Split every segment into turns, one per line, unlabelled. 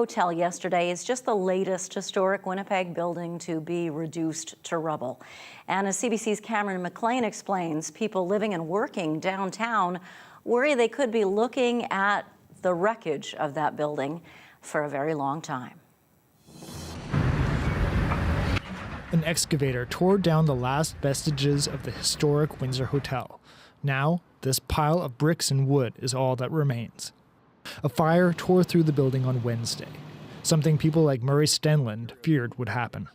Hotel yesterday is just the latest historic Winnipeg building to be reduced to rubble. And as CBC's Cameron McLean explains, people living and working downtown worry they could be looking at the wreckage of that building for a very long time.
An excavator tore down the last vestiges of the historic Windsor Hotel. Now, this pile of bricks and wood is all that remains. A fire tore through the building on Wednesday, something people like Murray Stenland feared would happen.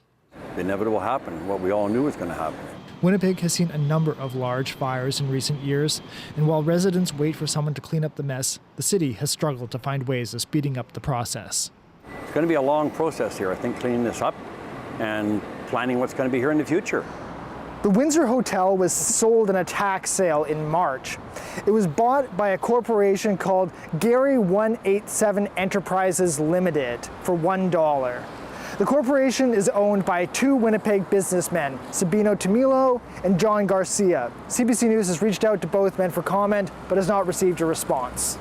The inevitable happened, what we all knew was going to happen. Winnipeg
has seen a number of large fires in recent years, and while residents wait for someone to clean up the mess, the city has struggled to find ways of speeding up the process.
It's going to be a long process here, I think, cleaning this up and planning what's going to be here in the future.
The Windsor Hotel was sold in a tax sale in March. It was bought by a corporation called Gary 187 Enterprises Limited for $1. The corporation is owned by two Winnipeg businessmen, Sabino Tamilo and John Garcia. CBC News has reached out to both men for comment, but has not received a response.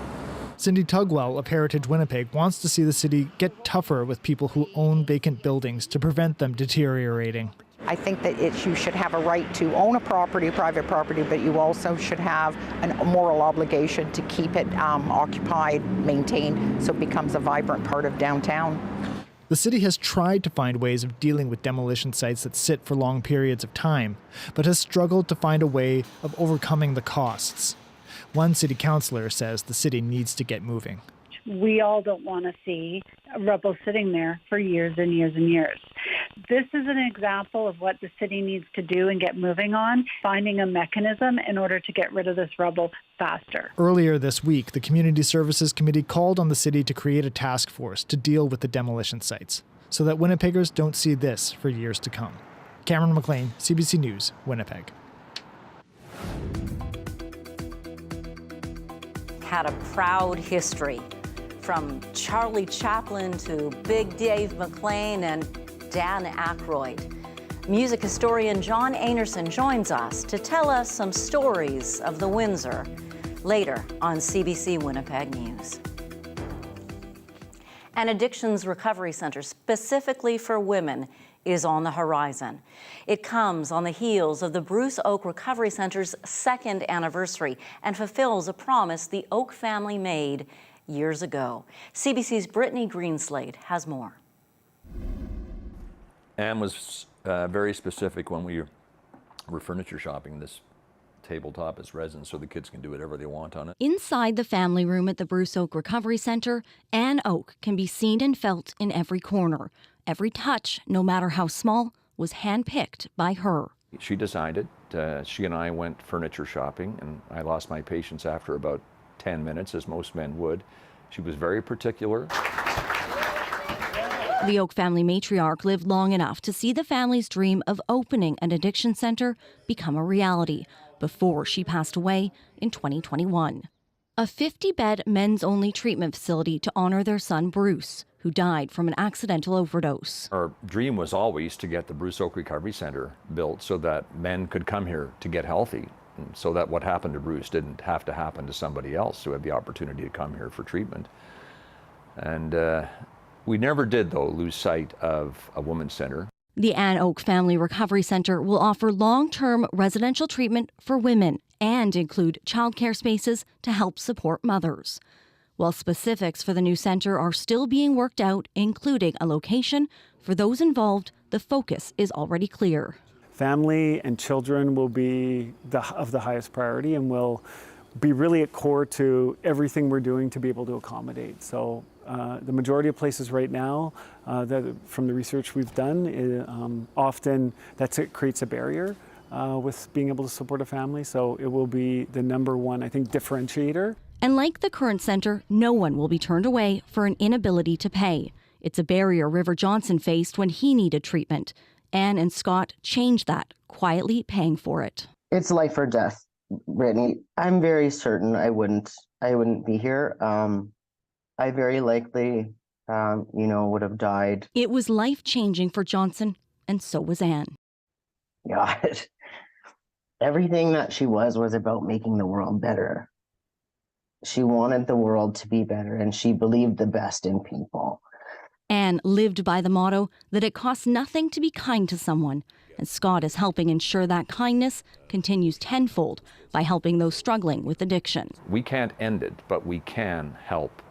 Cindy Tugwell of Heritage Winnipeg wants to see the city get tougher with people who own vacant buildings to prevent them deteriorating.
I think that you should have a right to own a property, private property, but you also should have a moral obligation to keep it occupied, maintained, so it becomes a vibrant part of downtown.
The city has tried to find ways of dealing with demolition sites that sit for long periods of time, but has struggled to find a way of overcoming the costs. One city councillor says the city needs to get moving.
We all don't want to see rubble sitting there for years and years and years. This is an example of what the city needs to do and get moving on, finding a mechanism in order to get rid of this rubble faster.
Earlier this week, the Community Services Committee called on the city to create a task force to deal with the demolition sites so that Winnipeggers don't see this for years to come. Cameron McLean, CBC News, Winnipeg.
Had a proud history, from Charlie Chaplin to Big Dave McLean and Dan Aykroyd. Music historian John Anerson joins us to tell us some stories of the Windsor later on CBC Winnipeg News. An addictions recovery center specifically for women is on the horizon. It comes on the heels of the Bruce Oak Recovery Center's second anniversary and fulfills a promise the Oak family made years ago. CBC's Brittany Greenslade has more.
Anne was very specific when we were furniture shopping this tabletop as resin so the kids can do whatever they want on it.
Inside the family room at the Bruce Oak Recovery Centre, Anne Oak can be seen and felt in every corner. Every touch, no matter how small, was handpicked by her.
She decided, she and I went furniture shopping, and I lost my patience after about 10 minutes, as most men would. She was very particular.
The Oak family matriarch lived long enough to see the family's dream of opening an addiction centre become a reality before she passed away in 2021. A 50-bed men's-only treatment facility to honour their son Bruce, who died from an accidental overdose.
Our dream was always to get the Bruce Oak Recovery Centre built so that men could come here to get healthy, and so that what happened to Bruce didn't have to happen to somebody else who had the opportunity to come here for treatment. And we never did, though, lose sight of a women's centre.
The Anne Oak Family Recovery Centre will offer long-term residential treatment for women and include childcare spaces to help support mothers. While specifics for the new centre are still being worked out, including a location, for those involved, the focus is already clear.
Family and children will be of the highest priority and will be really at core to everything we're doing to be able to accommodate. So the majority of places right now, from the research we've done, often it creates a barrier with being able to support a family. So it will be the number one, I think, differentiator.
And like the current centre, no one will be turned away for an inability to pay. It's a barrier River Johnson faced when he needed treatment. Anne and Scott changed that, quietly paying for it.
It's life or death, Brittany. I'm very certain I wouldn't be here. I very likely, would have died.
It was life-changing for Johnson, and so was Anne.
God, everything that she was about making the world better. She wanted the world to be better, and she believed the best in people.
Anne lived by the motto that it costs nothing to be kind to someone, and Scott is helping ensure that kindness continues tenfold by helping those struggling with addiction.
We can't end it, but we can help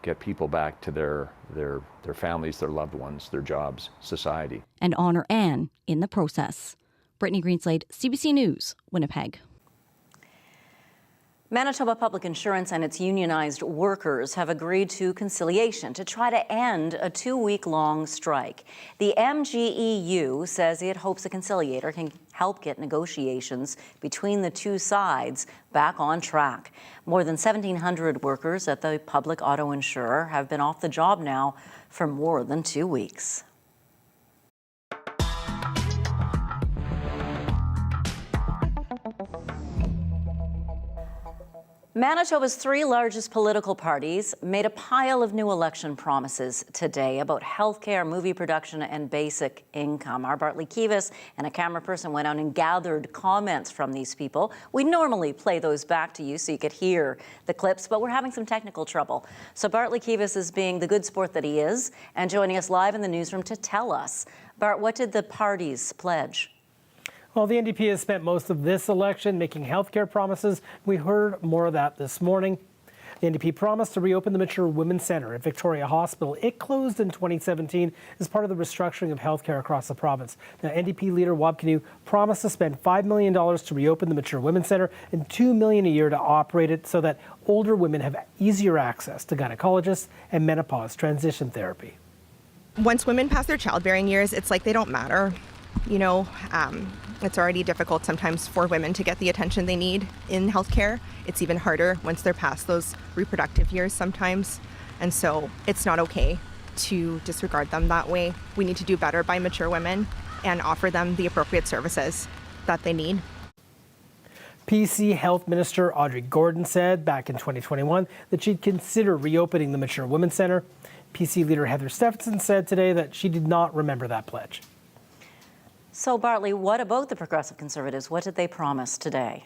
get people back to their families, their loved ones, their jobs, society.
And honor Anne in the process. Brittany Greenslade, CBC News, Winnipeg.
Manitoba Public Insurance and its unionized workers have agreed to conciliation to try to end a 2-week-long strike. The MGEU says it hopes a conciliator can help get negotiations between the two sides back on track. More than 1,700 workers at the public auto insurer have been off the job now for more than 2 weeks. Manitoba's 3 largest political parties made a pile of new election promises today about healthcare, movie production, and basic income. Our Bartley Kivas and a camera person went out and gathered comments from these people. We normally play those back to you so you could hear the clips, but we're having some technical trouble. So Bartley Kivas is being the good sport that he is and joining us live in the newsroom to tell us. Bart, what did the parties pledge?
Well, the NDP has spent most of this election making healthcare promises. We heard more of that this morning. The NDP promised to reopen the Mature Women's Centre at Victoria Hospital. It closed in 2017 as part of the restructuring of healthcare across the province. Now, NDP leader Wab Kinew promised to spend $5 million to reopen the Mature Women's Centre and $2 million a year to operate it so that older women have easier access to gynecologists and menopause transition therapy.
Once women pass their childbearing years, it's like they don't matter. You know, it's already difficult sometimes for women to get the attention they need in healthcare. It's even harder once they're past those reproductive years sometimes. And so it's not okay to disregard them that way. We need to do better by mature women and offer them the appropriate services that they need.
PC Health Minister Audrey Gordon said back in 2021 that she'd consider reopening the Mature Women's Centre. PC leader Heather Stephenson said today that she did not remember that pledge.
So Bartley, what about the Progressive Conservatives? What did they promise today?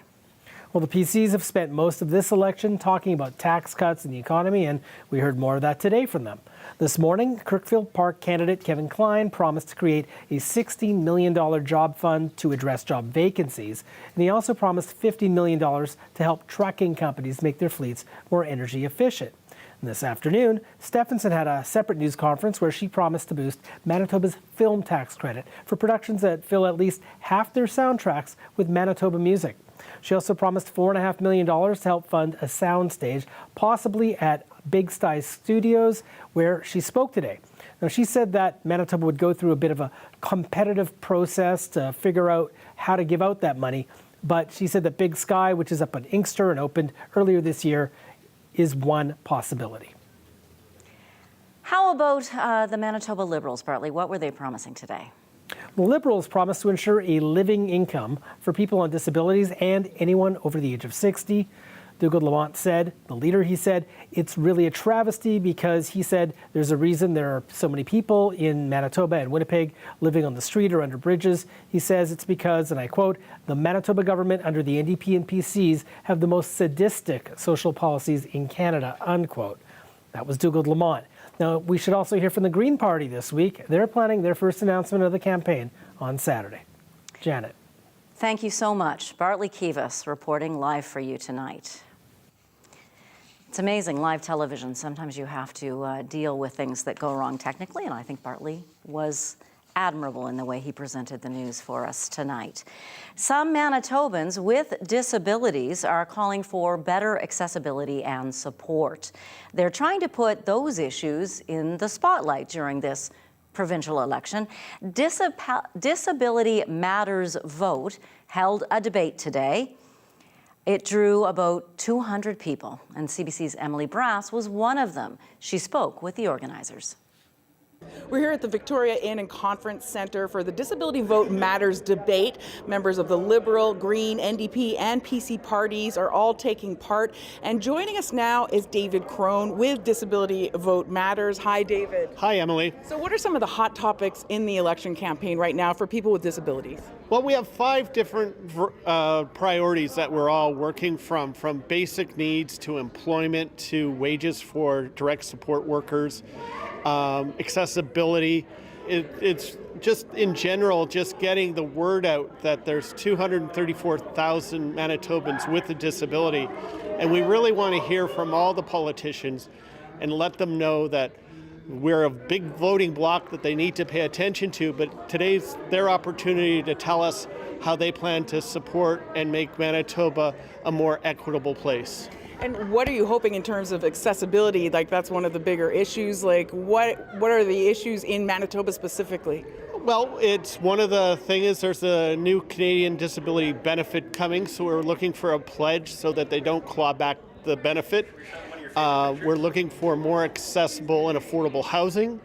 Well, the PCs have spent most of this election talking about tax cuts and the economy, and we heard more of that today from them. This morning, Kirkfield Park candidate Kevin Klein promised to create a $16 million job fund to address job vacancies, and he also promised $15 million to help trucking companies make their fleets more energy efficient. And this afternoon, Stephenson had a separate news conference where she promised to boost Manitoba's film tax credit for productions that fill at least half their soundtracks with Manitoba music. She also promised $4.5 million to help fund a soundstage, possibly at Big Sky Studios, where she spoke today. Now, she said that Manitoba would go through a bit of a competitive process to figure out how to give out that money, but she said that Big Sky, which is up in Inkster and opened earlier this year, is one possibility.
How about the Manitoba Liberals, Bartley? What were they promising today?
The Liberals promised to ensure a living income for people on disabilities and anyone over the age of 60. Douglas Lamont said, the leader, he said, it's really a travesty because he said there's a reason there are so many people in Manitoba and Winnipeg living on the street or under bridges. He says it's because, and I quote, the Manitoba government under the NDP and PCs have the most sadistic social policies in Canada, unquote. That was Douglas Lamont. Now, we should also hear from the Green Party this week. They're planning their first announcement of the campaign on Saturday. Janet.
Thank you so much. Bartley Kivas reporting live for you tonight. It's amazing, live television. Sometimes you have to deal with things that go wrong technically, and I think Bartley was admirable in the way he presented the news for us tonight. Some Manitobans with disabilities are calling for better accessibility and support. They're trying to put those issues in the spotlight during this provincial election. Disability Matters vote held a debate today. It drew about 200 people, and CBC's Emily Brass was one of them. She spoke with the organizers.
We're here at the Victoria Inn and Conference Centre for the Disability Vote Matters debate. Members of the Liberal, Green, NDP and PC parties are all taking part. And joining us now is David Crone with Disability Vote Matters. Hi, David.
Hi, Emily.
So what are some of the hot topics in the election campaign right now for people with disabilities?
Well, we have 5 different priorities that we're all working from basic needs to employment to wages for direct support workers. accessibility. It's just in general, just getting the word out that there's 234,000 Manitobans with a disability. And we really want to hear from all the politicians and let them know that we're a big voting bloc that they need to pay attention to, but today's their opportunity to tell us how they plan to support and make Manitoba a more equitable place.
And what are you hoping in terms of accessibility? Like, that's one of the bigger issues. Like, what are the issues in Manitoba specifically?
Well, it's one of the things, there's a new Canadian disability benefit coming, so we're looking for a pledge so that they don't claw back the benefit. We're looking for more accessible and affordable housing.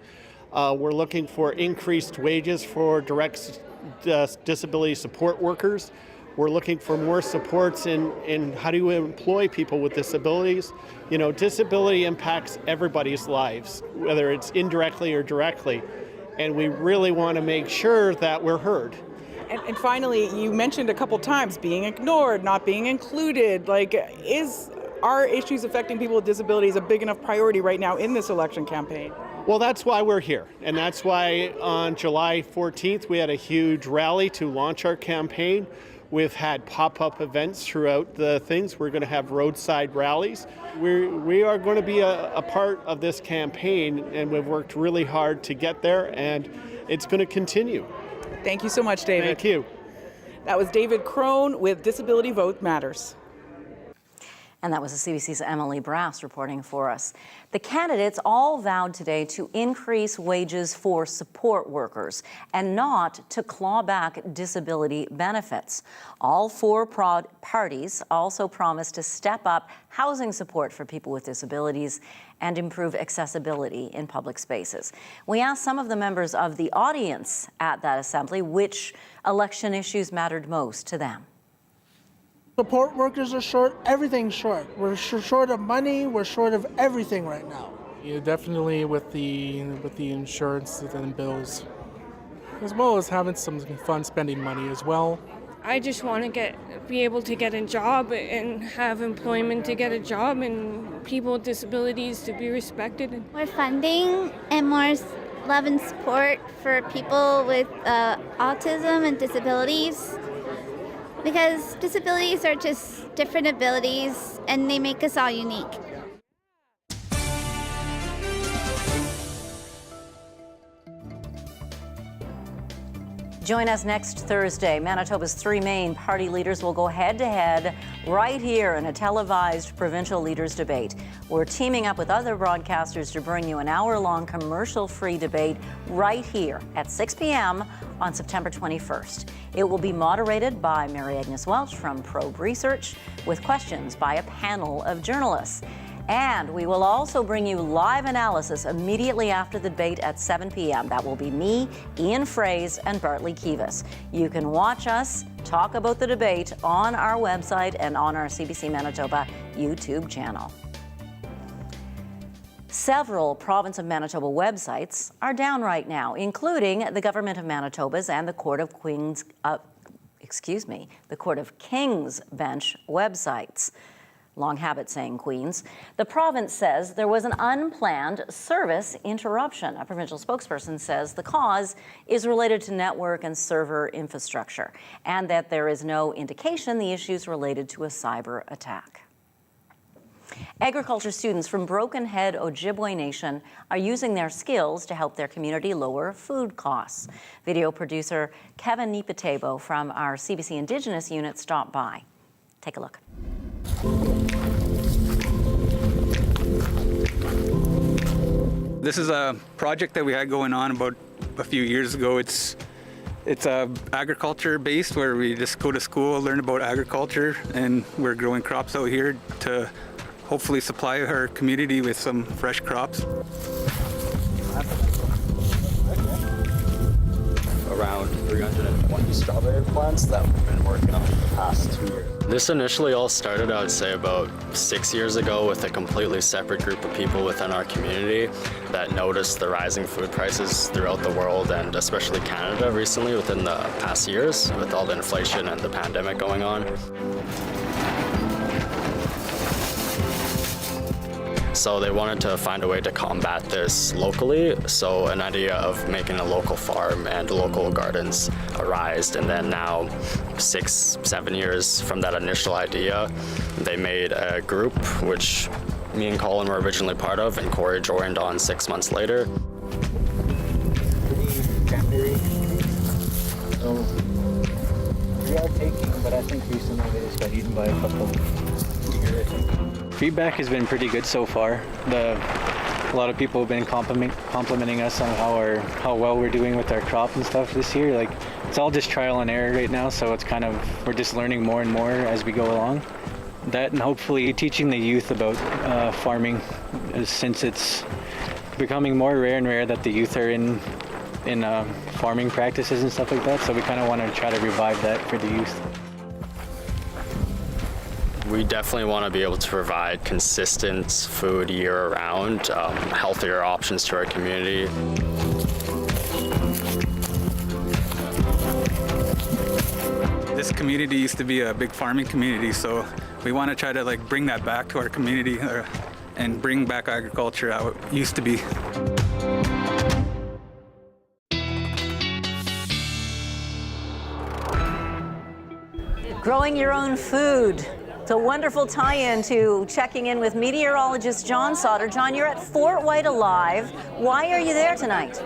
We're looking for increased wages for direct disability support workers. We're looking for more supports in how do you employ people with disabilities. You know, disability impacts everybody's lives, whether it's indirectly or directly. And we really want to make sure that we're heard.
And finally, you mentioned a couple times being ignored, not being included. Like, are issues affecting people with disabilities a big enough priority right now in this election campaign?
Well, that's why we're here. And that's why on July 14th, we had a huge rally to launch our campaign. We've had pop-up events throughout the things. We're going to have roadside rallies. We are going to be a part of this campaign, and we've worked really hard to get there, and it's going to continue.
Thank you so much, David.
Thank you.
That was David Crone with Disability Vote Matters.
And that was the CBC's Emily Brass reporting for us. The candidates all vowed today to increase wages for support workers and not to claw back disability benefits. All four parties also promised to step up housing support for people with disabilities and improve accessibility in public spaces. We asked some of the members of the audience at that assembly which election issues mattered most to them.
Support workers are short, everything's short. We're short of money, we're short of everything right now.
Yeah, definitely with the insurance and bills, as well as having some fun spending money as well.
I just want to be able to get a job and have employment to get a job and people with disabilities to be respected.
More funding and more love and support for people with autism and disabilities. Because disabilities are just different abilities and they make us all unique.
Join us next Thursday. Manitoba's three main party leaders will go head-to-head right here in a televised provincial leaders debate. We're teaming up with other broadcasters to bring you an hour-long commercial-free debate right here at 6 p.m. on September 21st. It will be moderated by Mary Agnes Welch from Probe Research with questions by a panel of journalists. And we will also bring you live analysis immediately after the debate at 7 p.m. That will be me, Ian Fraze, and Bartley Kivas. You can watch us talk about the debate on our website and on our CBC Manitoba YouTube channel. Several Province of Manitoba websites are down right now, including the Government of Manitoba's and the Court of King's Bench websites. Long habit saying Queens. The province says there was an unplanned service interruption. A provincial spokesperson says the cause is related to network and server infrastructure and that there is no indication the issue is related to a cyber attack. Agriculture students from Broken Head Ojibwe Nation are using their skills to help their community lower food costs. Video producer Kevin Nipatebo from our CBC Indigenous unit stopped by. Take a look.
This is a project that we had going on about a few years ago. It's agriculture based, where we just go to school, learn about agriculture, and we're growing crops out here to hopefully supply our community with some fresh crops.
Around 320 strawberry plants that we've been working on for the past 2 years.
This initially all started, I would say, about 6 years ago with a completely separate group of people within our community that noticed the rising food prices throughout the world, and especially Canada recently within the past years with all the inflation and the pandemic going on. So they wanted to find a way to combat this locally. So an idea of making a local farm and local gardens arose. And then now, 6-7 years from that initial idea, they made a group, which me and Colin were originally part of, and Corey joined on 6 months later.
So we are taking, but I think recently they just got eaten by a couple deer, I think. Feedback has been pretty good so far. A lot of people have been complimenting us on how well we're doing with our crop and stuff this year. Like, it's all just trial and error right now, so it's kind of, we're just learning more and more as we go along. That, and hopefully teaching the youth about farming, since it's becoming more rare and rare that the youth are in farming practices and stuff like that. So we kind of want to try to revive that for the youth.
We definitely want to be able to provide consistent food year-round, healthier options to our community.
This community used to be a big farming community, so we want to try to bring that back to our community and bring back agriculture how it used to be.
Growing your own food. It's a wonderful tie-in to checking in with meteorologist John Sauter. John, you're at Fort White Alive. Why are you there tonight?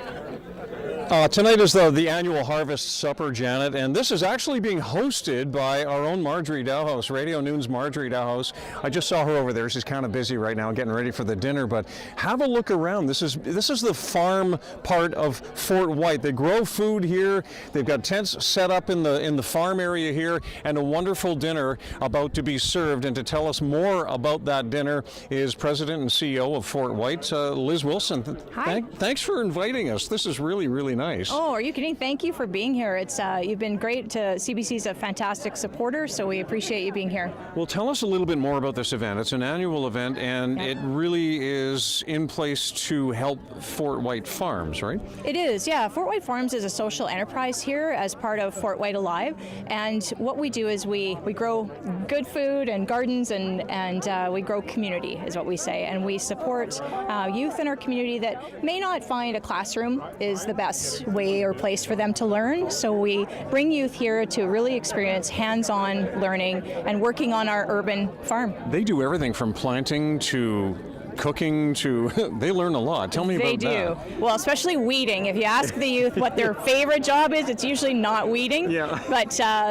Tonight is the annual Harvest Supper, Janet, and this is actually being hosted by our own Marjorie Dowhouse, Radio Noon's Marjorie Dowhouse. I just saw her over there. She's kind of busy right now getting ready for the dinner, but have a look around. This is the farm part of Fort White. They grow food here. They've got tents set up in the farm area here, and a wonderful dinner about to be served. And to tell us more about that dinner is President and CEO of Fort White, Liz Wilson.
Hi.
Thanks for inviting us. This is really, really nice.
Oh, are you kidding? Thank you for being here. It's you've been great. CBC's a fantastic supporter, so we appreciate you being here.
Well, tell us a little bit more about this event. It's an annual event, and it really is in place to help Fort White Farms, right?
It is, yeah. Fort White Farms is a social enterprise here as part of Fort White Alive, and what we do is we grow good food and gardens, and we grow community, is what we say, and we support youth in our community that may not find a classroom is the best way or place for them to learn. So we bring youth here to really experience hands-on learning and working on our urban farm.
They do everything from planting to cooking to, they learn a lot. Tell me about that.
They do. Well, especially weeding. If you ask the youth what their favorite job is, it's usually not weeding.
Yeah.
But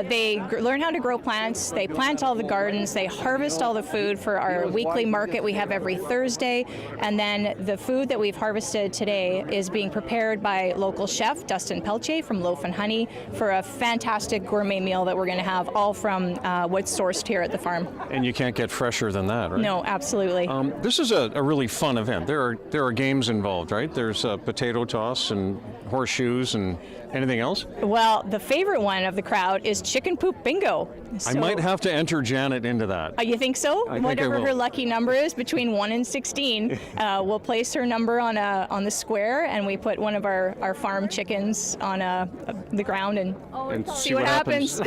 they learn how to grow plants. They plant all the gardens. They harvest all the food for our weekly market we have every Thursday. And then the food that we've harvested today is being prepared by local chef Dustin Peltier from Loaf and Honey for a fantastic gourmet meal that we're going to have all from what's sourced here at the farm.
And you can't get fresher than that, right?
No, absolutely.
This is a really fun event. There are games involved, right? There's potato toss and horseshoes and anything else?
Well, the favorite one of the crowd is chicken poop bingo.
I might have to enter Janet into that.
You think so? Whatever her
will.
lucky number is, between 1 and 16, we'll place her number on the square, and we put one of our farm chickens on the ground and see what happens.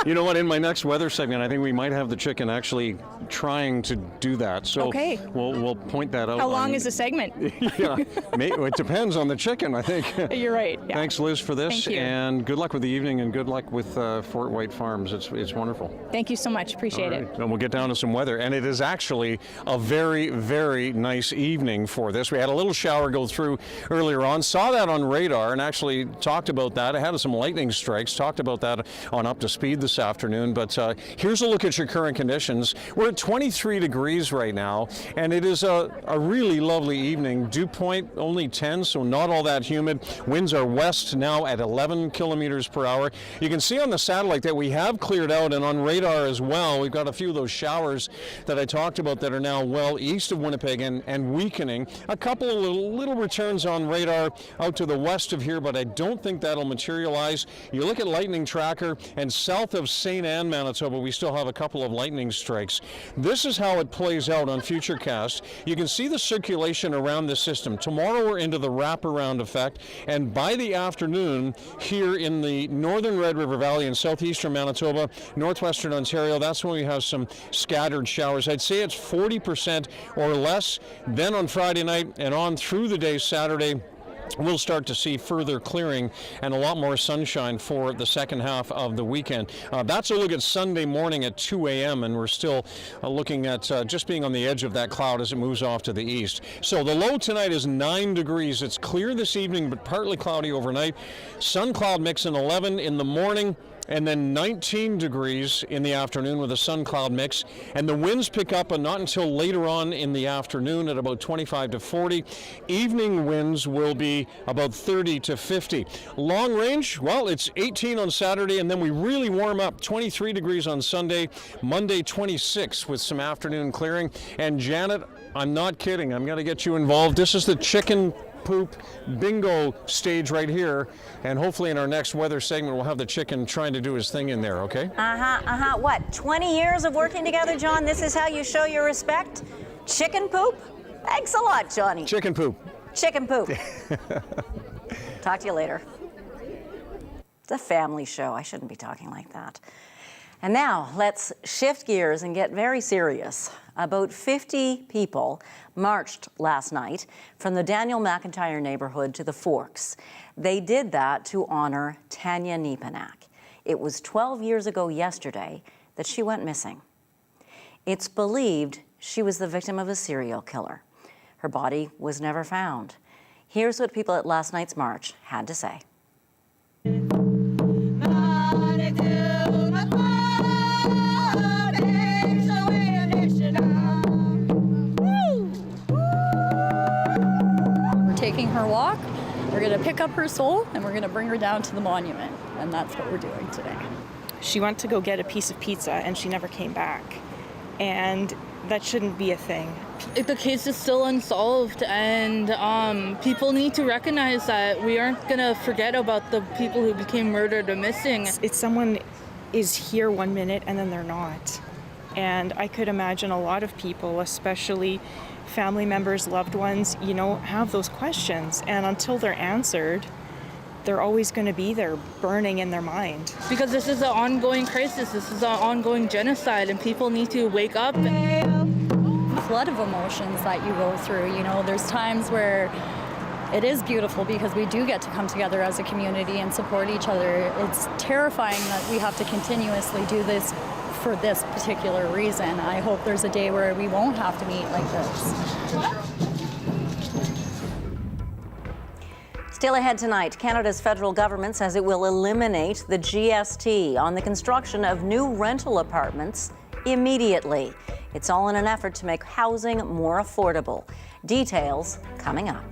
You know what? In my next weather segment, I think we might have the chicken actually trying to do that. So
okay.
We'll point that out.
How long is the segment?
Yeah, it depends on the chicken, I think.
You're right. Yeah.
Thanks, Liz, for this.
Thank you.
And good luck with the evening, and good luck with Fort White Farms. It's wonderful.
Thank you so much. Appreciate it.
And we'll get down to some weather. And it is actually a very, very nice evening for this. We had a little shower go through earlier on. Saw that on radar and actually talked about that. I had some lightning strikes. Talked about that on Up to Speed this afternoon. But here's a look at your current conditions. We're at 23 degrees right now, and it is a really lovely evening. Dew point only 10, so not all that humid. Winds are west now at 11 kilometers per hour. You can see on the satellite that we have cleared out, and on radar as well. We've got a few of those showers that I talked about that are now well east of Winnipeg and weakening. A couple of little returns on radar out to the west of here, but I don't think that'll materialize. You look at lightning tracker, and south of St. Anne, Manitoba, we still have a couple of lightning strikes. This is how it plays out on Futurecast. forecast, you can see the circulation around the system. Tomorrow we're into the wraparound effect, and by the afternoon here in the northern Red River Valley in southeastern Manitoba, northwestern Ontario, that's when we have some scattered showers. I'd say it's 40% or less. Then on Friday night and on through the day Saturday, we'll start to see further clearing and a lot more sunshine for the second half of the weekend. That's a look at Sunday morning at 2 a.m. and we're still looking at just being on the edge of that cloud as it moves off to the east. So the low tonight is 9 degrees. It's clear this evening but partly cloudy overnight. Sun cloud mix in 11 in the morning, and then 19 degrees in the afternoon with a sun cloud mix. And the winds pick up, and not until later on in the afternoon at about 25 to 40. Evening winds will be about 30 to 50. Long range, well, it's 18 on Saturday, and then we really warm up. 23 degrees on Sunday, Monday 26 with some afternoon clearing. And Janet, I'm not kidding, I'm going to get you involved. This is the chicken poop bingo stage right here, and hopefully in our next weather segment we'll have the chicken trying to do his thing in there, okay?
What, 20 years of working together, John? This is how you show your respect? Chicken poop? Thanks a lot, Johnny.
Chicken poop.
Chicken poop. Talk to you later. It's a family show. I shouldn't be talking like that. And now let's shift gears and get very serious. About 50 people marched last night from the Daniel McIntyre neighborhood to the Forks. They did that to honor Tanya Nepanak. It was 12 years ago yesterday that she went missing. It's believed she was the victim of a serial killer. Her body was never found. Here's what people at last night's march had to say.
Taking her walk, we're going to pick up her soul and we're going to bring her down to the monument, and that's what we're doing today.
She went to go get a piece of pizza and she never came back, and that shouldn't be a thing.
The case is still unsolved, and people need to recognize that we aren't going to forget about the people who became murdered or missing.
It's someone is here 1 minute and then they're not, and I could imagine a lot of people, especially family members, loved ones, have those questions, and until they're answered, they're always going to be there burning in their mind.
Because this is an ongoing crisis, this is an ongoing genocide, and people need to wake up.
Flood of emotions that you go through. There's times where it is beautiful because we do get to come together as a community and support each other. It's terrifying that we have to continuously do this for this particular reason. I hope there's a day where we won't have to meet like this.
Still ahead tonight, Canada's federal government says it will eliminate the GST on the construction of new rental apartments immediately. It's all in an effort to make housing more affordable. Details coming up.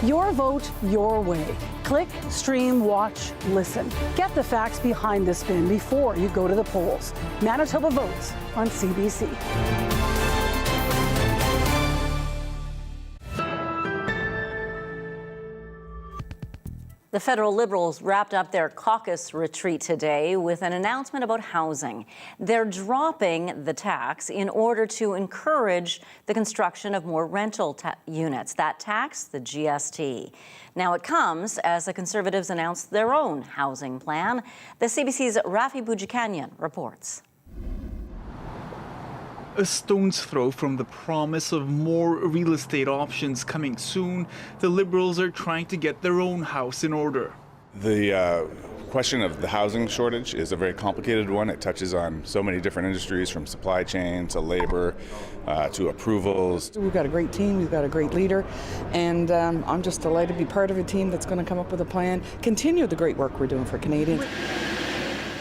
Your vote, your way. Click, stream, watch, listen. Get the facts behind the spin before you go to the polls. Manitoba votes on CBC.
The federal Liberals wrapped up their caucus retreat today with an announcement about housing. They're dropping the tax in order to encourage the construction of more rental units. That tax, the GST. Now it comes as the Conservatives announced their own housing plan. The CBC's Rafi Boudjikanian reports.
A stone's throw from the promise of more real estate options coming soon, the Liberals are trying to get their own house in order.
The question of the housing shortage is a very complicated one. It touches on so many different industries, from supply chain to labor to approvals.
We've got a great team, we've got a great leader, and I'm just delighted to be part of a team that's going to come up with a plan, continue the great work we're doing for Canadians.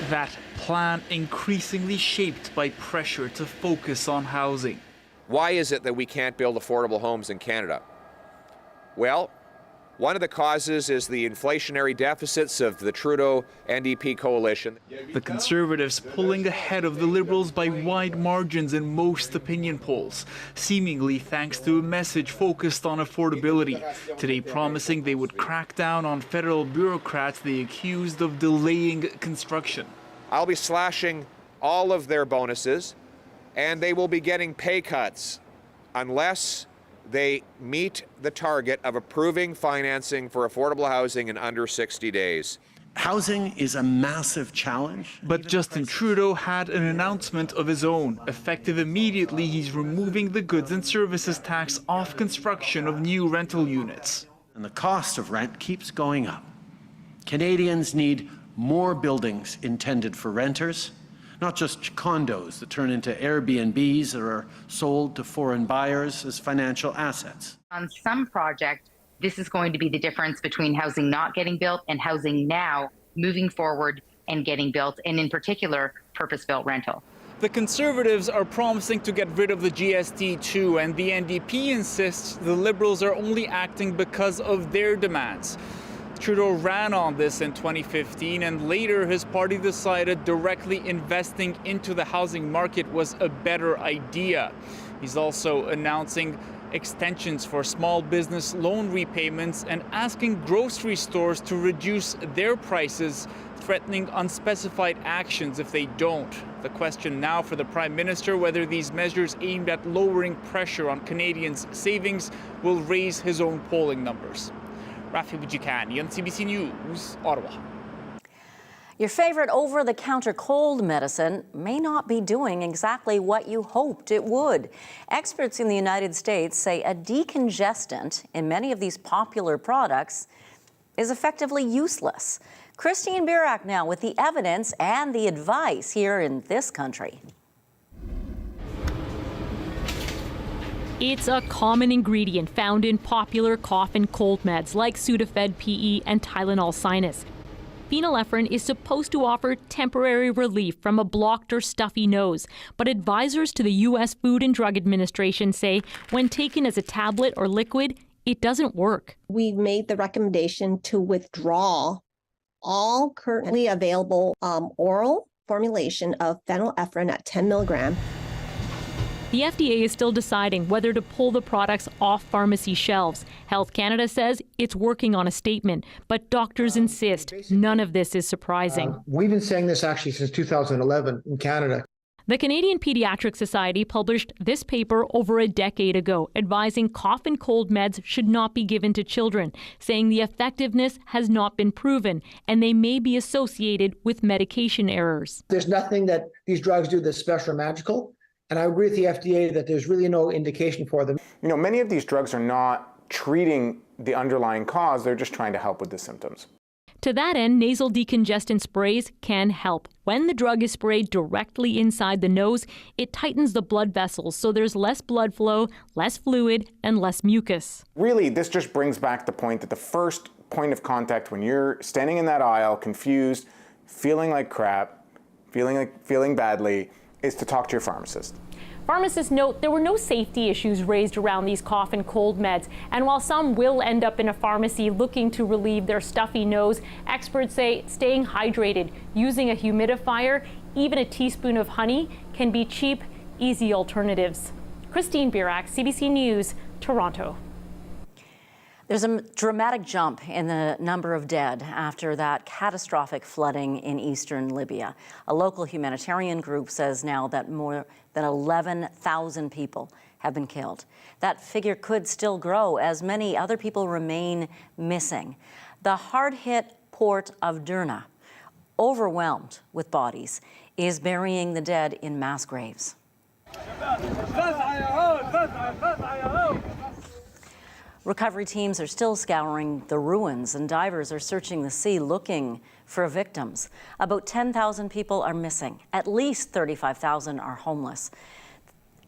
That plan increasingly shaped by pressure to focus on housing.
Why is it that we can't build affordable homes in Canada? Well, one of the causes is the inflationary deficits of the Trudeau NDP coalition.
The Conservatives pulling ahead of the Liberals by wide margins in most opinion polls, seemingly thanks to a message focused on affordability. Today promising they would crack down on federal bureaucrats they accused of delaying construction.
I'll be slashing all of their bonuses, and they will be getting pay cuts unless they meet the target of approving financing for affordable housing in under 60 days.
Housing is a massive challenge.
But Justin Trudeau had an announcement of his own. Effective immediately, he's removing the goods and services tax off construction of new rental units.
And the cost of rent keeps going up. Canadians need more buildings intended for renters, not just condos that turn into Airbnbs that are sold to foreign buyers as financial assets.
On some projects, this is going to be the difference between housing not getting built and housing now moving forward and getting built, and in particular, purpose-built rental.
The Conservatives are promising to get rid of the GST too, and the NDP insists the Liberals are only acting because of their demands. Trudeau ran on this in 2015, and later his party decided directly investing into the housing market was a better idea. He's also announcing extensions for small business loan repayments and asking grocery stores to reduce their prices, threatening unspecified actions if they don't. The question now for the Prime Minister whether these measures aimed at lowering pressure on Canadians' savings will raise his own polling numbers. Rafi Boudjikanian, CBC News, Ottawa.
Your favorite over-the-counter cold medicine may not be doing exactly what you hoped it would. Experts in the United States say a decongestant in many of these popular products is effectively useless. Christine Birak now with the evidence and the advice here in this country.
It's a common ingredient found in popular cough and cold meds like Sudafed PE and Tylenol Sinus. Phenylephrine is supposed to offer temporary relief from a blocked or stuffy nose, but advisors to the U.S. Food and Drug Administration say when taken as a tablet or liquid, it doesn't work.
We've made the recommendation to withdraw all currently available oral formulation of phenylephrine at 10 milligram.
The FDA is still deciding whether to pull the products off pharmacy shelves. Health Canada says it's working on a statement, but doctors insist none of this is surprising.
We've been saying this actually since 2011 in Canada.
The Canadian Pediatric Society published this paper over a decade ago, advising cough and cold meds should not be given to children, saying the effectiveness has not been proven and they may be associated with medication errors.
There's nothing that these drugs do that's special or magical. And I agree with the FDA that there's really no indication for them.
You know, many of these drugs are not treating the underlying cause, they're just trying to help with the symptoms.
To that end, nasal decongestant sprays can help. When the drug is sprayed directly inside the nose, it tightens the blood vessels, so there's less blood flow, less fluid, and less mucus.
Really, this just brings back the point that the first point of contact when you're standing in that aisle, confused, feeling like crap, feeling badly, is to talk to your pharmacist.
Pharmacists note there were no safety issues raised around these cough and cold meds, and while some will end up in a pharmacy looking to relieve their stuffy nose, experts say staying hydrated, using a humidifier, even a teaspoon of honey can be cheap, easy alternatives. Christine Birak, CBC News, Toronto.
There's a dramatic jump in the number of dead after that catastrophic flooding in eastern Libya. A local humanitarian group says now that more than 11,000 people have been killed. That figure could still grow as many other people remain missing. The hard-hit port of Derna, overwhelmed with bodies, is burying the dead in mass graves. Recovery teams are still scouring the ruins, and divers are searching the sea looking for victims. About 10,000 people are missing. At least 35,000 are homeless.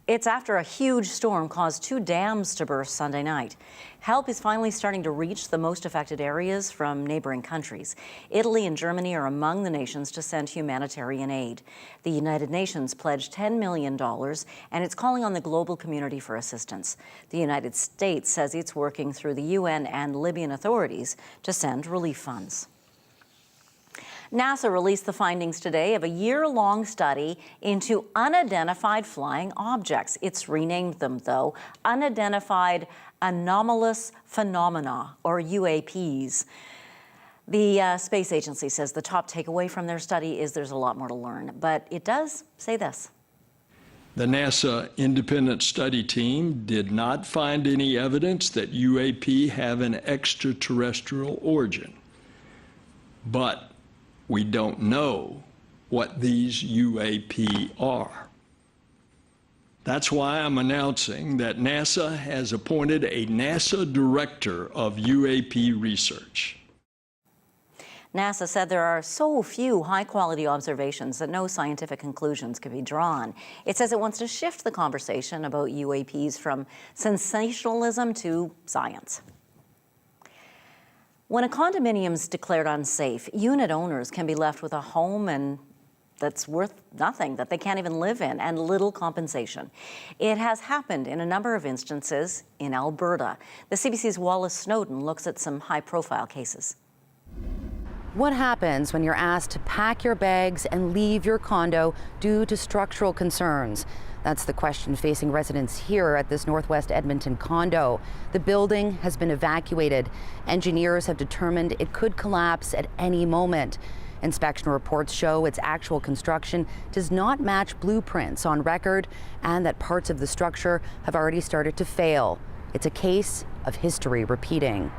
It's after a huge storm caused 2 dams to burst Sunday night. Help is finally starting to reach the most affected areas from neighboring countries. Italy and Germany are among the nations to send humanitarian aid. The United Nations pledged $10 million, and it's calling on the global community for assistance. The United States says it's working through the UN and Libyan authorities to send relief funds. NASA released the findings today of a year-long study into unidentified flying objects. It's renamed them, though, Unidentified Anomalous Phenomena, or UAPs. The space agency says the top takeaway from their study is there's a lot more to learn, but it does say this.
The NASA independent study team did not find any evidence that UAP have an extraterrestrial origin, but we don't know what these UAP are. That's why I'm announcing that NASA has appointed a NASA Director of UAP Research.
NASA said there are so few high-quality observations that no scientific conclusions can be drawn. It says it wants to shift the conversation about UAPs from sensationalism to science. When a condominium's declared unsafe, unit owners can be left with a home that's worth nothing, that they can't even live in, and little compensation. It has happened in a number of instances in Alberta. The CBC's Wallace Snowden looks at some high-profile cases.
What happens when you're asked to pack your bags and leave your condo due to structural concerns? That's the question facing residents here at this Northwest Edmonton condo. The building has been evacuated. Engineers have determined it could collapse at any moment. Inspection reports show its actual construction does not match blueprints on record and that parts of the structure have already started to fail. It's a case of history repeating.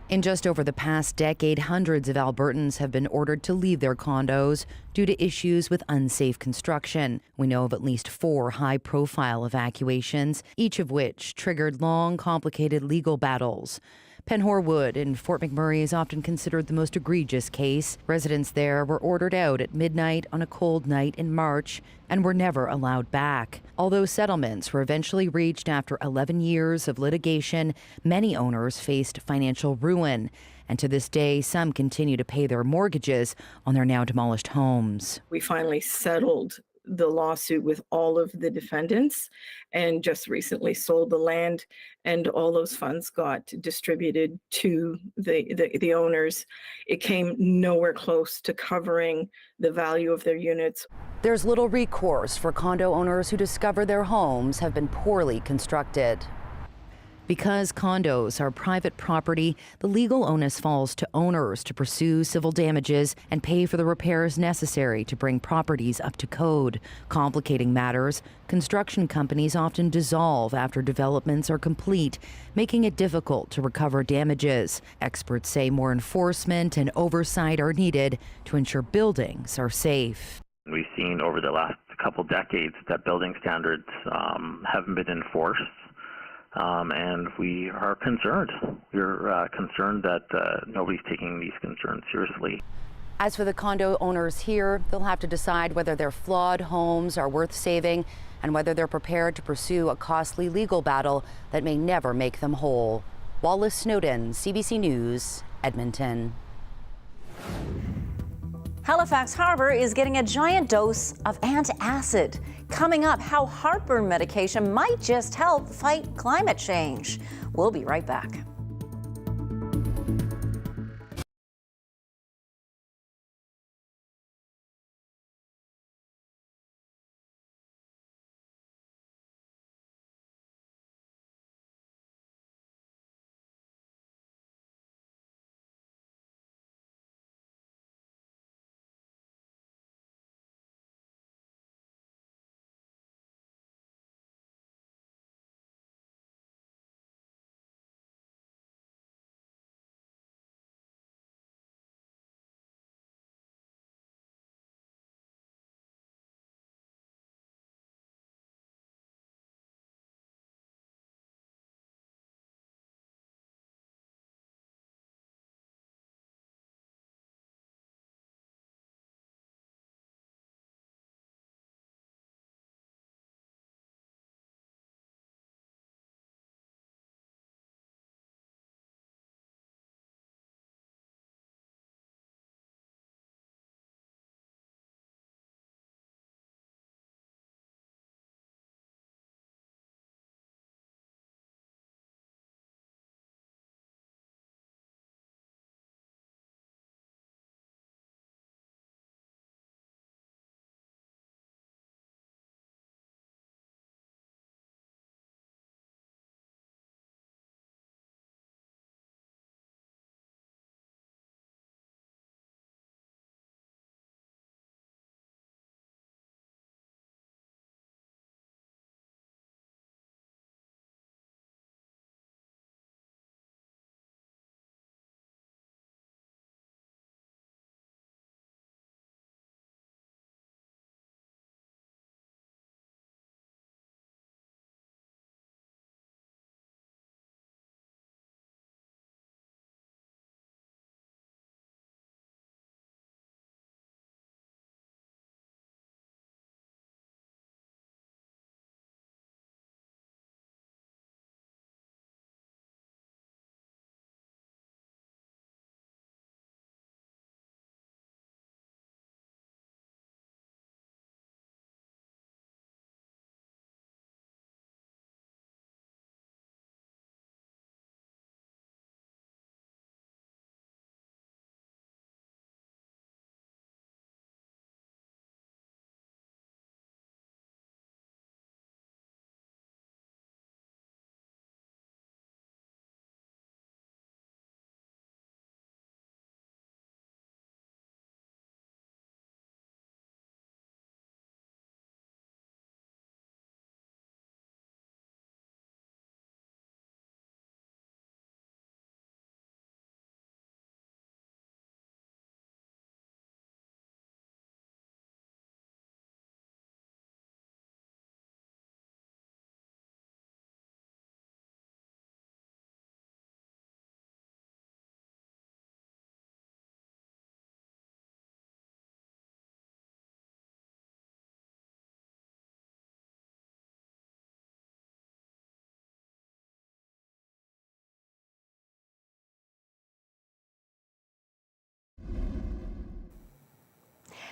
In just over the past decade, hundreds of Albertans have been ordered to leave their condos due to issues with unsafe construction. We know of at least 4 high-profile evacuations, each of which triggered long, complicated legal battles. Penhor Wood in Fort McMurray is often considered the most egregious case. Residents there were ordered out at midnight on a cold night in March and were never allowed back. Although settlements were eventually reached after 11 years of litigation, many owners faced financial ruin. And to this day, some continue to pay their mortgages on their now demolished homes.
We finally settled the lawsuit with all of the defendants and just recently sold the land, and all those funds got distributed to the owners. It came nowhere close to covering the value of their units.
There's little recourse for condo owners who discover their homes have been poorly constructed. Because condos are private property, the legal onus falls to owners to pursue civil damages and pay for the repairs necessary to bring properties up to code. Complicating matters, construction companies often dissolve after developments are complete, making it difficult to recover damages. Experts say more enforcement and oversight are needed to ensure buildings are safe.
We've seen over the last couple decades that building standards haven't been enforced. And we are concerned. We're concerned that nobody's taking these concerns seriously.
As for the condo owners here, they'll have to decide whether their flawed homes are worth saving and whether they're prepared to pursue a costly legal battle that may never make them whole. Wallace Snowden, CBC News, Edmonton.
Halifax Harbour is getting a giant dose of antacid. Coming up, how heartburn medication might just help fight climate change. We'll be right back.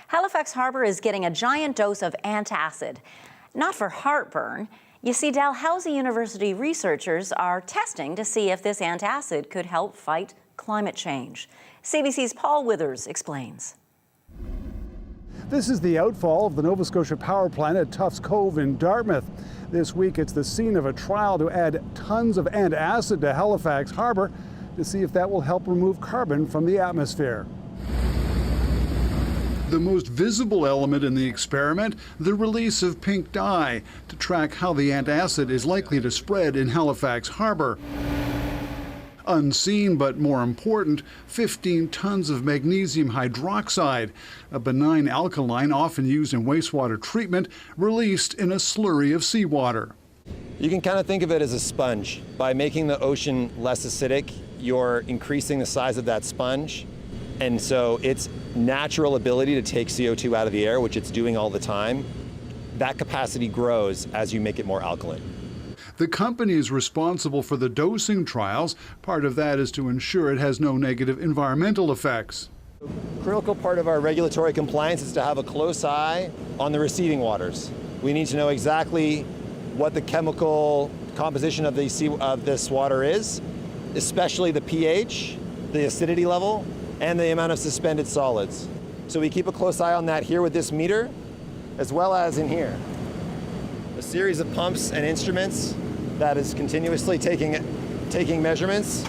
Halifax Harbour is getting a giant dose of antacid. Not for heartburn. You see, Dalhousie University researchers are testing to see if this antacid could help fight climate change. CBC's Paul Withers explains.
This is the outfall of the Nova Scotia power plant at Tufts Cove in Dartmouth. This week it's the scene of a trial to add tons of antacid to Halifax Harbour to see if that will help remove carbon from the atmosphere. The most visible element in the experiment, the release of pink dye to track how the antacid is likely to spread in Halifax Harbour. Unseen but more important, 15 tons of magnesium hydroxide, a benign alkaline often used in wastewater treatment, released in a slurry of seawater.
You can kind of think of it as a sponge. By making the ocean less acidic, you're increasing the size of that sponge. And so its natural ability to take CO2 out of the air, which it's doing all the time, that capacity grows as you make it more alkaline.
The company is responsible for the dosing trials. Part of that is to ensure it has no negative environmental effects.
Critical part of our regulatory compliance is to have a close eye on the receiving waters. We need to know exactly what the chemical composition of this water is, especially the pH, the acidity level, and the amount of suspended solids. So we keep a close eye on that here with this meter, as well as in here. A series of pumps and instruments that is continuously taking measurements.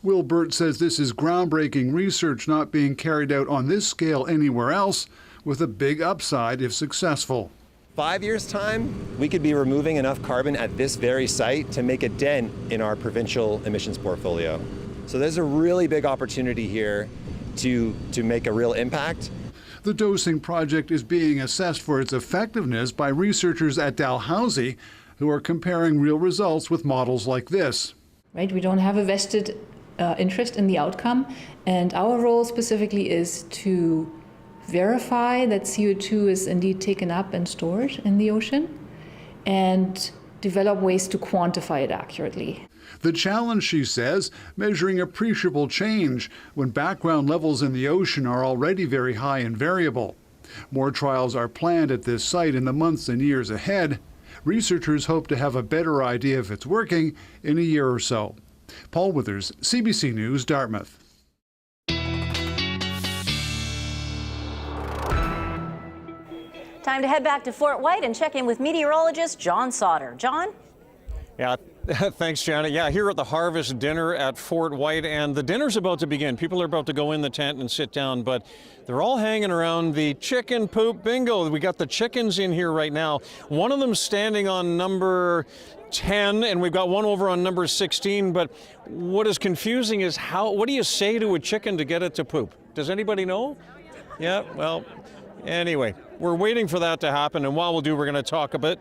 Will Burt says this is groundbreaking research not being carried out on this scale anywhere else, with a big upside if successful.
5 years' time, we could be removing enough carbon at this very site to make a dent in our provincial emissions portfolio. So there's a really big opportunity here to make a real impact.
The dosing project is being assessed for its effectiveness by researchers at Dalhousie, who are comparing real results with models like this.
Right, we don't have a vested interest in the outcome, and our role specifically is to verify that CO2 is indeed taken up and stored in the ocean, and develop ways to quantify it accurately.
The challenge, she says, measuring appreciable change when background levels in the ocean are already very high and variable. More trials are planned at this site in the months and years ahead. Researchers hope to have a better idea if it's working in a year or so. Paul Withers, CBC News, Dartmouth.
Time to head back to Fort White and check in with meteorologist John Sauter. John?
Yeah, thanks, Janet. Yeah, here at the Harvest Dinner at Fort White, and the dinner's about to begin. People are about to go in the tent and sit down, but they're all hanging around the chicken poop bingo. We got the chickens in here right now. One of them standing on number 10, and we've got one over on number 16, but what is confusing is what do you say to a chicken to get it to poop? Does anybody know? Yeah, well, anyway, we're waiting for that to happen, and while we'll do, we're going to talk a bit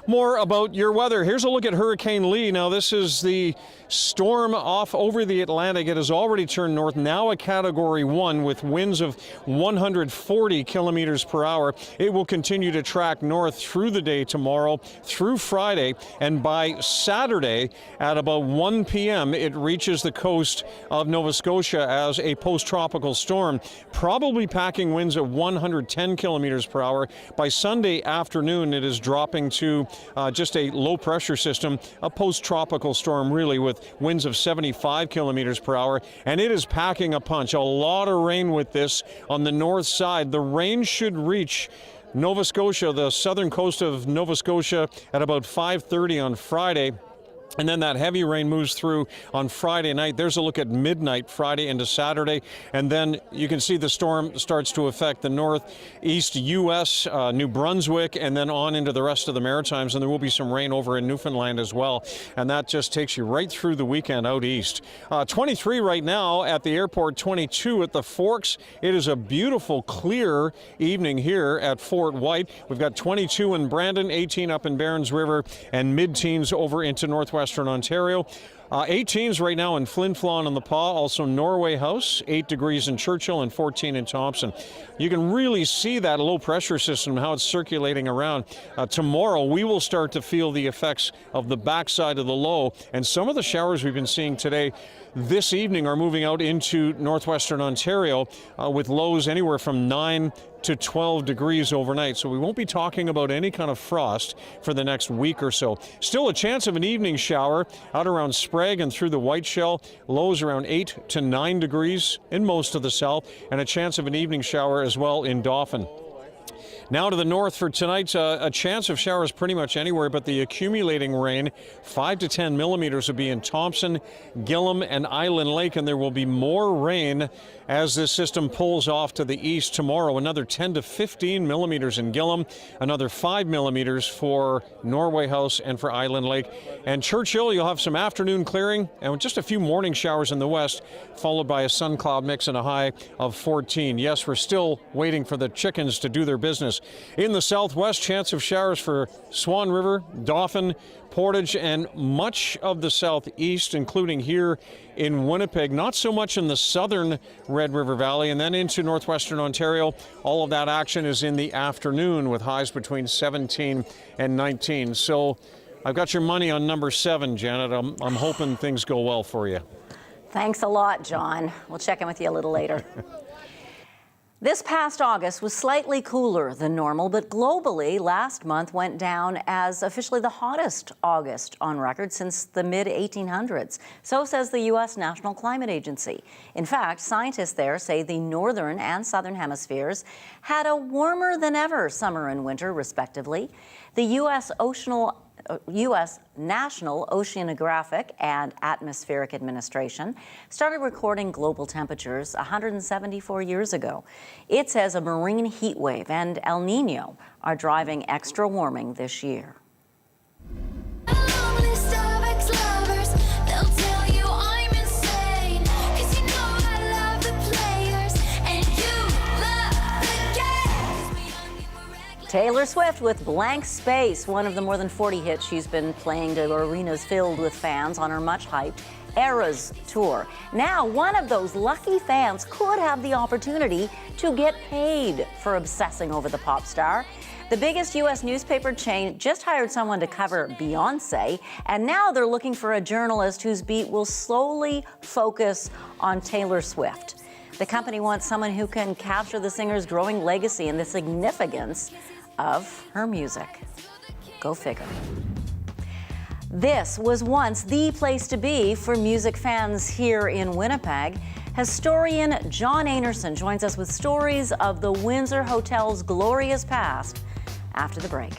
more about your weather. Here's a look at Hurricane Lee. Now, this is the storm off over the Atlantic. It has already turned north, now a Category 1 with winds of 140 kilometers per hour. It will continue to track north through the day tomorrow, through Friday, and by Saturday at about 1 p.m. it reaches the coast of Nova Scotia as a post-tropical storm, probably packing winds at 110 kilometers per hour. By Sunday afternoon, it is dropping to just a low-pressure system, a post-tropical storm really, with winds of 75 kilometers per hour, and it is packing a punch. A lot of rain with this on the north side. The rain should reach Nova Scotia, the southern coast of Nova Scotia, at about 5:30 on Friday. And then that heavy rain moves through on Friday night. There's a look at midnight Friday into Saturday. And then you can see the storm starts to affect the northeast U.S., New Brunswick, and then on into the rest of the Maritimes. And there will be some rain over in Newfoundland as well. And that just takes you right through the weekend out east. 23 right now at the airport, 22 at the Forks. It is a beautiful, clear evening here at Fort White. We've got 22 in Brandon, 18 up in Barons River, and mid-teens over into Northwestern Ontario. 18s right now in Flin Flon and the Pas, also Norway House, 8 degrees in Churchill and 14 in Thompson. You can really see that low pressure system, how it's circulating around. Tomorrow we will start to feel the effects of the backside of the low, and some of the showers we've been seeing today this evening are moving out into northwestern Ontario with lows anywhere from 9 to 12 degrees overnight. So we won't be talking about any kind of frost for the next week or so. Still a chance of an evening shower out around Sprague and through the White Shell. Lows around 8 to 9 degrees in most of the south, and a chance of an evening shower as well in Dauphin. Now to the north for tonight, a chance of showers pretty much anywhere, but the accumulating rain, 5 to 10 millimeters, will be in Thompson, Gillam, and Island Lake, and there will be more rain as this system pulls off to the east tomorrow. Another 10 to 15 millimeters in Gillam, another 5 millimeters for Norway House and for Island Lake. And Churchill, you'll have some afternoon clearing and just a few morning showers in the west, followed by a sun cloud mix and a high of 14. Yes, we're still waiting for the chickens to do their business. In the southwest, chance of showers for Swan River, Dauphin, Portage, and much of the southeast, including here in Winnipeg. Not so much in the southern Red River Valley, and then into northwestern Ontario. All of that action is in the afternoon with highs between 17 and 19. So I've got your money on number 7, Janet. I'm hoping things go well for you.
Thanks a lot, John. We'll check in with you a little later. This past August was slightly cooler than normal, but globally, last month went down as officially the hottest August on record since the mid-1800s. So says the U.S. National Climate Agency. In fact, scientists there say the northern and southern hemispheres had a warmer than ever summer and winter, respectively. The U.S. National Oceanographic and Atmospheric Administration started recording global temperatures 174 years ago. It says a marine heat wave and El Nino are driving extra warming this year. Taylor Swift with Blank Space, one of the more than 40 hits she's been playing to arenas filled with fans on her much-hyped Eras tour. Now, one of those lucky fans could have the opportunity to get paid for obsessing over the pop star. The biggest U.S. newspaper chain just hired someone to cover Beyonce, and now they're looking for a journalist whose beat will solely focus on Taylor Swift. The company wants someone who can capture the singer's growing legacy and the significance of her music. Go figure. This was once the place to be for music fans here in Winnipeg. Historian John Anerson joins us with stories of the Windsor Hotel's glorious past after the break.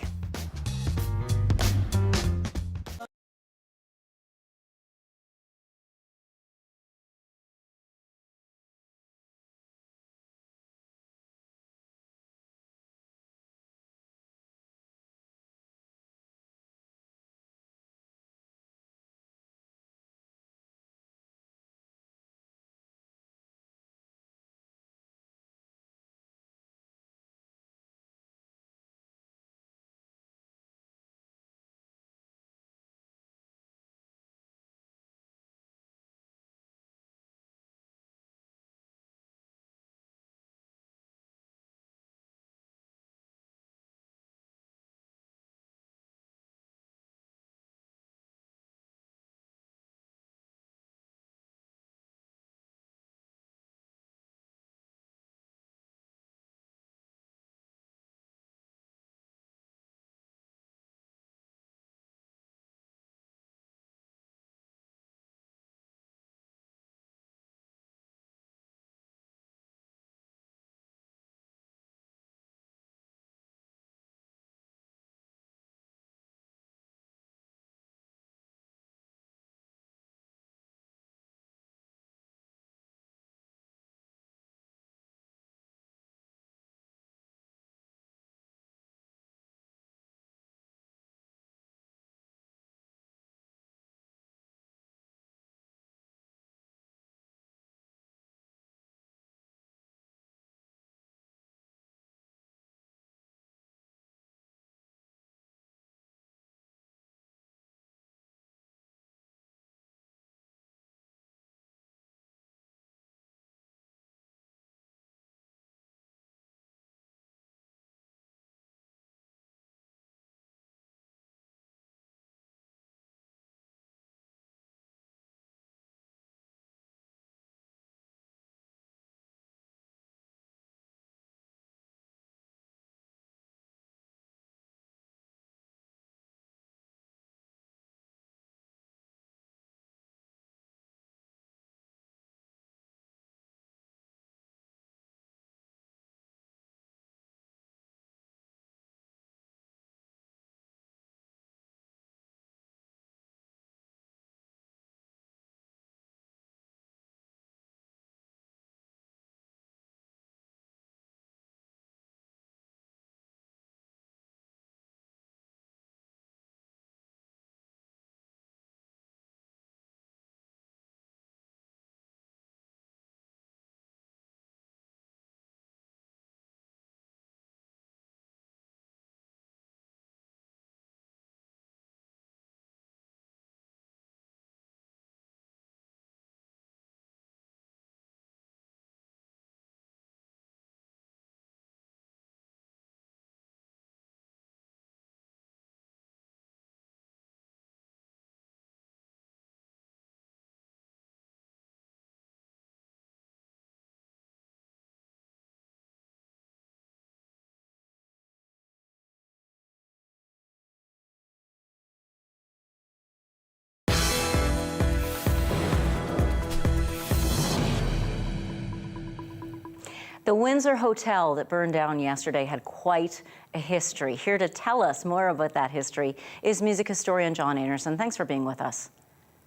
The Windsor Hotel that burned down yesterday had quite a history. Here to tell us more about that history is music historian John Anderson. Thanks for being with us.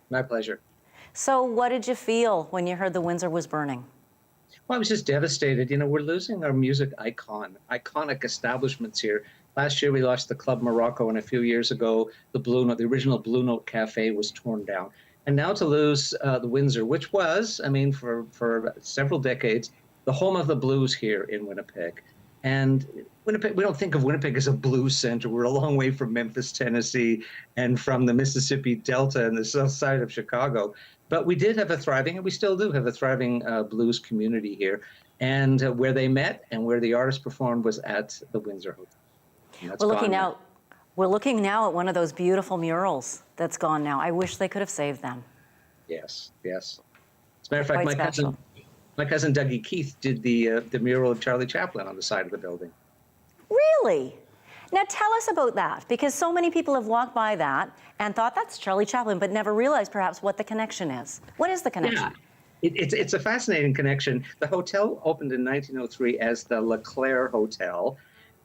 My pleasure.
So what did you feel when you heard the Windsor was burning?
Well, I was just devastated. You know, we're losing our music iconic establishments here. Last year we lost the Club Morocco, and a few years ago the Blue Note, the original Blue Note Cafe, was torn down. And now to lose the Windsor, which was, I mean, for several decades, the home of the blues here in Winnipeg. And Winnipeg, we don't think of Winnipeg as a blues center. We're a long way from Memphis, Tennessee, and from the Mississippi Delta and the south side of Chicago. But we did have a thriving, and we still do have a thriving blues community here. And where they met and where the artists performed was at the Windsor Hotel.
We're looking now at one of those beautiful murals that's gone now. I wish they could have saved them.
Yes, yes. As a matter of fact, my cousin Dougie Keith did the mural of Charlie Chaplin on the side of the building.
Really? Now tell us about that, because so many people have walked by that and thought that's Charlie Chaplin, but never realized perhaps what the connection is. What is the connection?
Yeah. It's a fascinating connection. The hotel opened in 1903 as the LeClaire Hotel.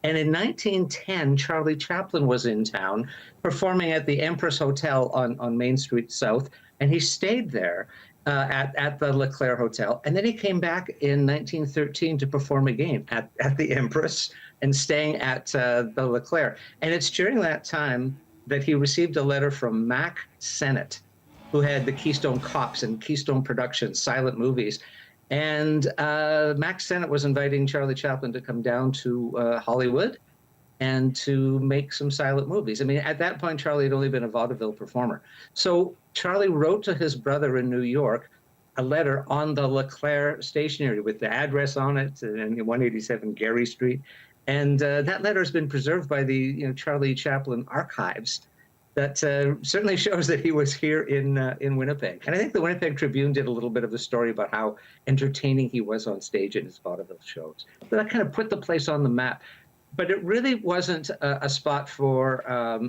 And in 1910, Charlie Chaplin was in town performing at the Empress Hotel on Main Street South, and he stayed there at the LeClaire Hotel. And then he came back in 1913 to perform again at the Empress and staying at the LeClaire. And it's during that time that he received a letter from Mack Sennett, who had the Keystone Cops and Keystone Productions, silent movies. And Mack Sennett was inviting Charlie Chaplin to come down to Hollywood and to make some silent movies. I mean, at that point, Charlie had only been a vaudeville performer. So Charlie wrote to his brother in New York a letter on the LeClaire stationery with the address on it, and 187 Gary Street. And that letter has been preserved by the Charlie Chaplin archives. That certainly shows that he was here in Winnipeg. And I think the Winnipeg Tribune did a little bit of a story about how entertaining he was on stage in his vaudeville shows. So that kind of put the place on the map. But it really wasn't a spot for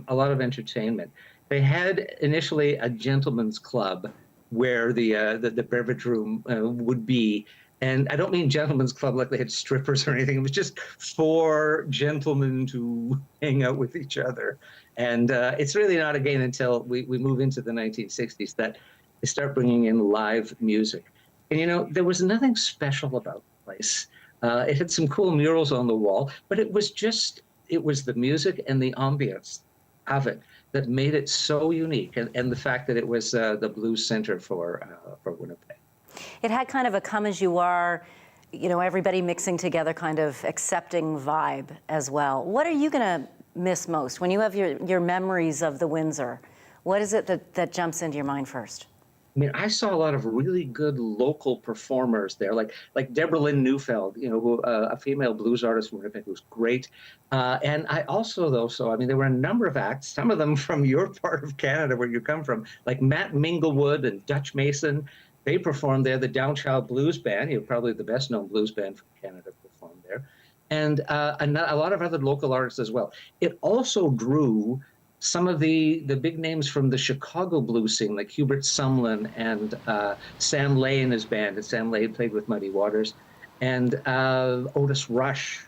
a lot of entertainment. They had initially a gentleman's club where the beverage room would be. And I don't mean gentlemen's club like they had strippers or anything. It was just for gentlemen to hang out with each other. And it's really not again until we move into the 1960s that they start bringing in live music. And, there was nothing special about the place. It had some cool murals on the wall, but it was the music and the ambience of it that made it so unique. And the fact that it was the blues center for Winnipeg.
It had kind of a come as you are, everybody mixing together kind of accepting vibe as well. What are you going to miss most when you have your memories of the Windsor? What is it that jumps into your mind first?
I mean, I saw a lot of really good local performers there, like Deborah Lynn Neufeld, who a female blues artist from Winnipeg, who's great. And I also, there were a number of acts, some of them from your part of Canada where you come from, like Matt Minglewood and Dutch Mason. They performed there. The Downchild Blues Band, probably the best-known blues band from Canada, performed there. And a lot of other local artists as well. It also drew some of the big names from the Chicago blues scene, like Hubert Sumlin and Sam Lay and his band. And Sam Lay played with Muddy Waters. And Otis Rush,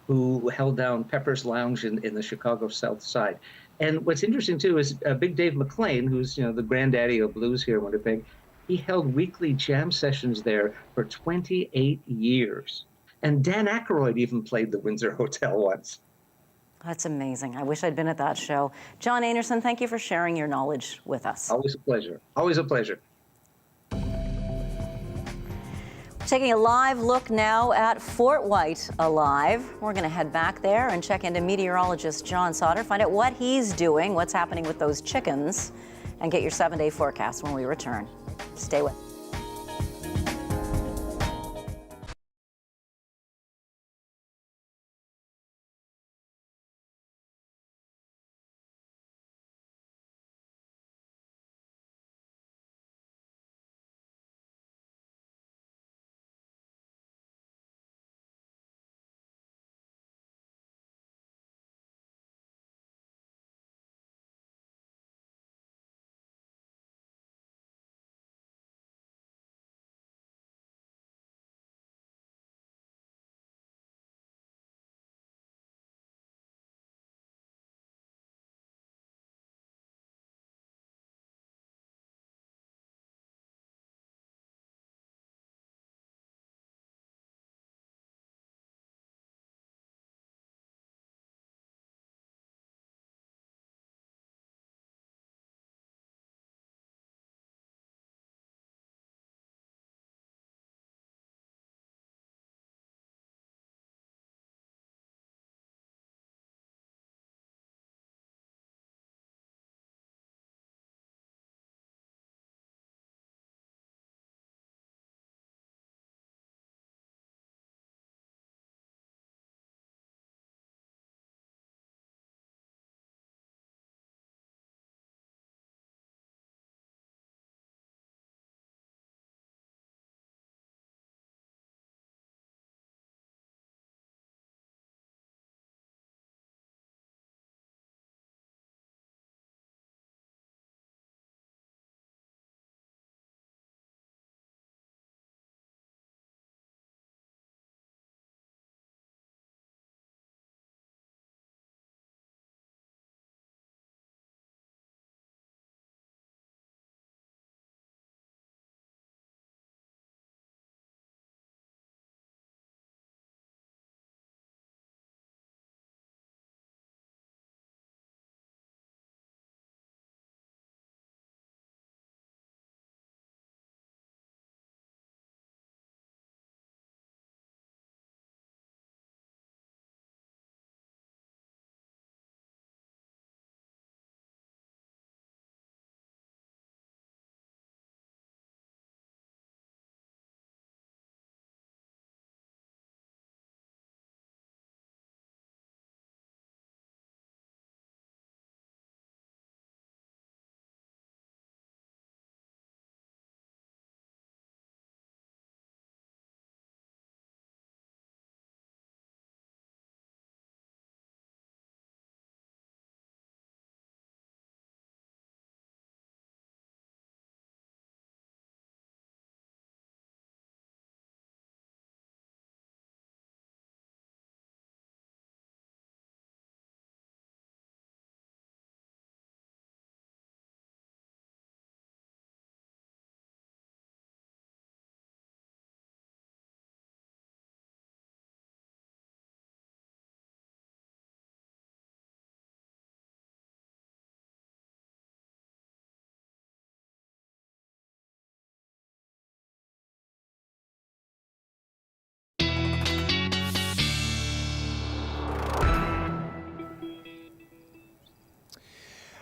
who held down Pepper's Lounge in the Chicago South Side. And what's interesting, too, is Big Dave McLean, who's the granddaddy of blues here in Winnipeg, he held weekly jam sessions there for 28 years. And Dan Aykroyd even played the Windsor Hotel once.
That's amazing. I wish I'd been at that show. John Anderson, thank you for sharing your knowledge with us.
Always a pleasure. Always a pleasure.
Taking a live look now at Fort White Alive. We're going to head back there and check into meteorologist John Sauter, find out what he's doing, what's happening with those chickens, and get your 7-day forecast when we return. Stay with us.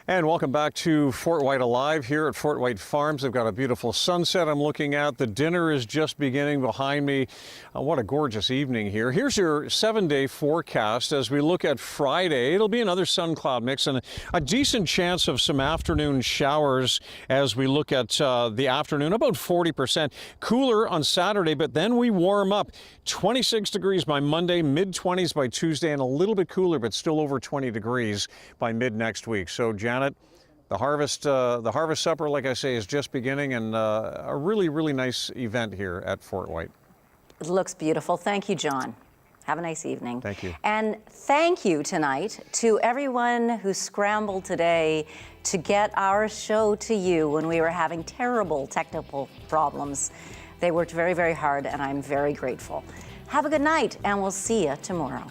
And welcome back to Fort White Alive here at Fort White Farms. They've got a beautiful sunset I'm looking at. The dinner is just beginning behind me. What a gorgeous evening here. Here's your 7-day forecast as we look at Friday. It'll be another sun cloud mix and a decent chance of some afternoon showers as we look at the afternoon, about 40%. Cooler on Saturday, but then we warm up. 26 degrees by Monday, mid-20s by Tuesday, and a little bit cooler, but still over 20 degrees by mid-next week. So, Janet, the harvest supper, like I say, is just beginning, and a really, really nice event here at Fort White.
It looks beautiful. Thank you, John. Have a nice evening.
Thank you.
And thank you tonight to everyone who scrambled today to get our show to you when we were having terrible technical problems. They worked very, very hard, and I'm very grateful. Have a good night, and we'll see you tomorrow.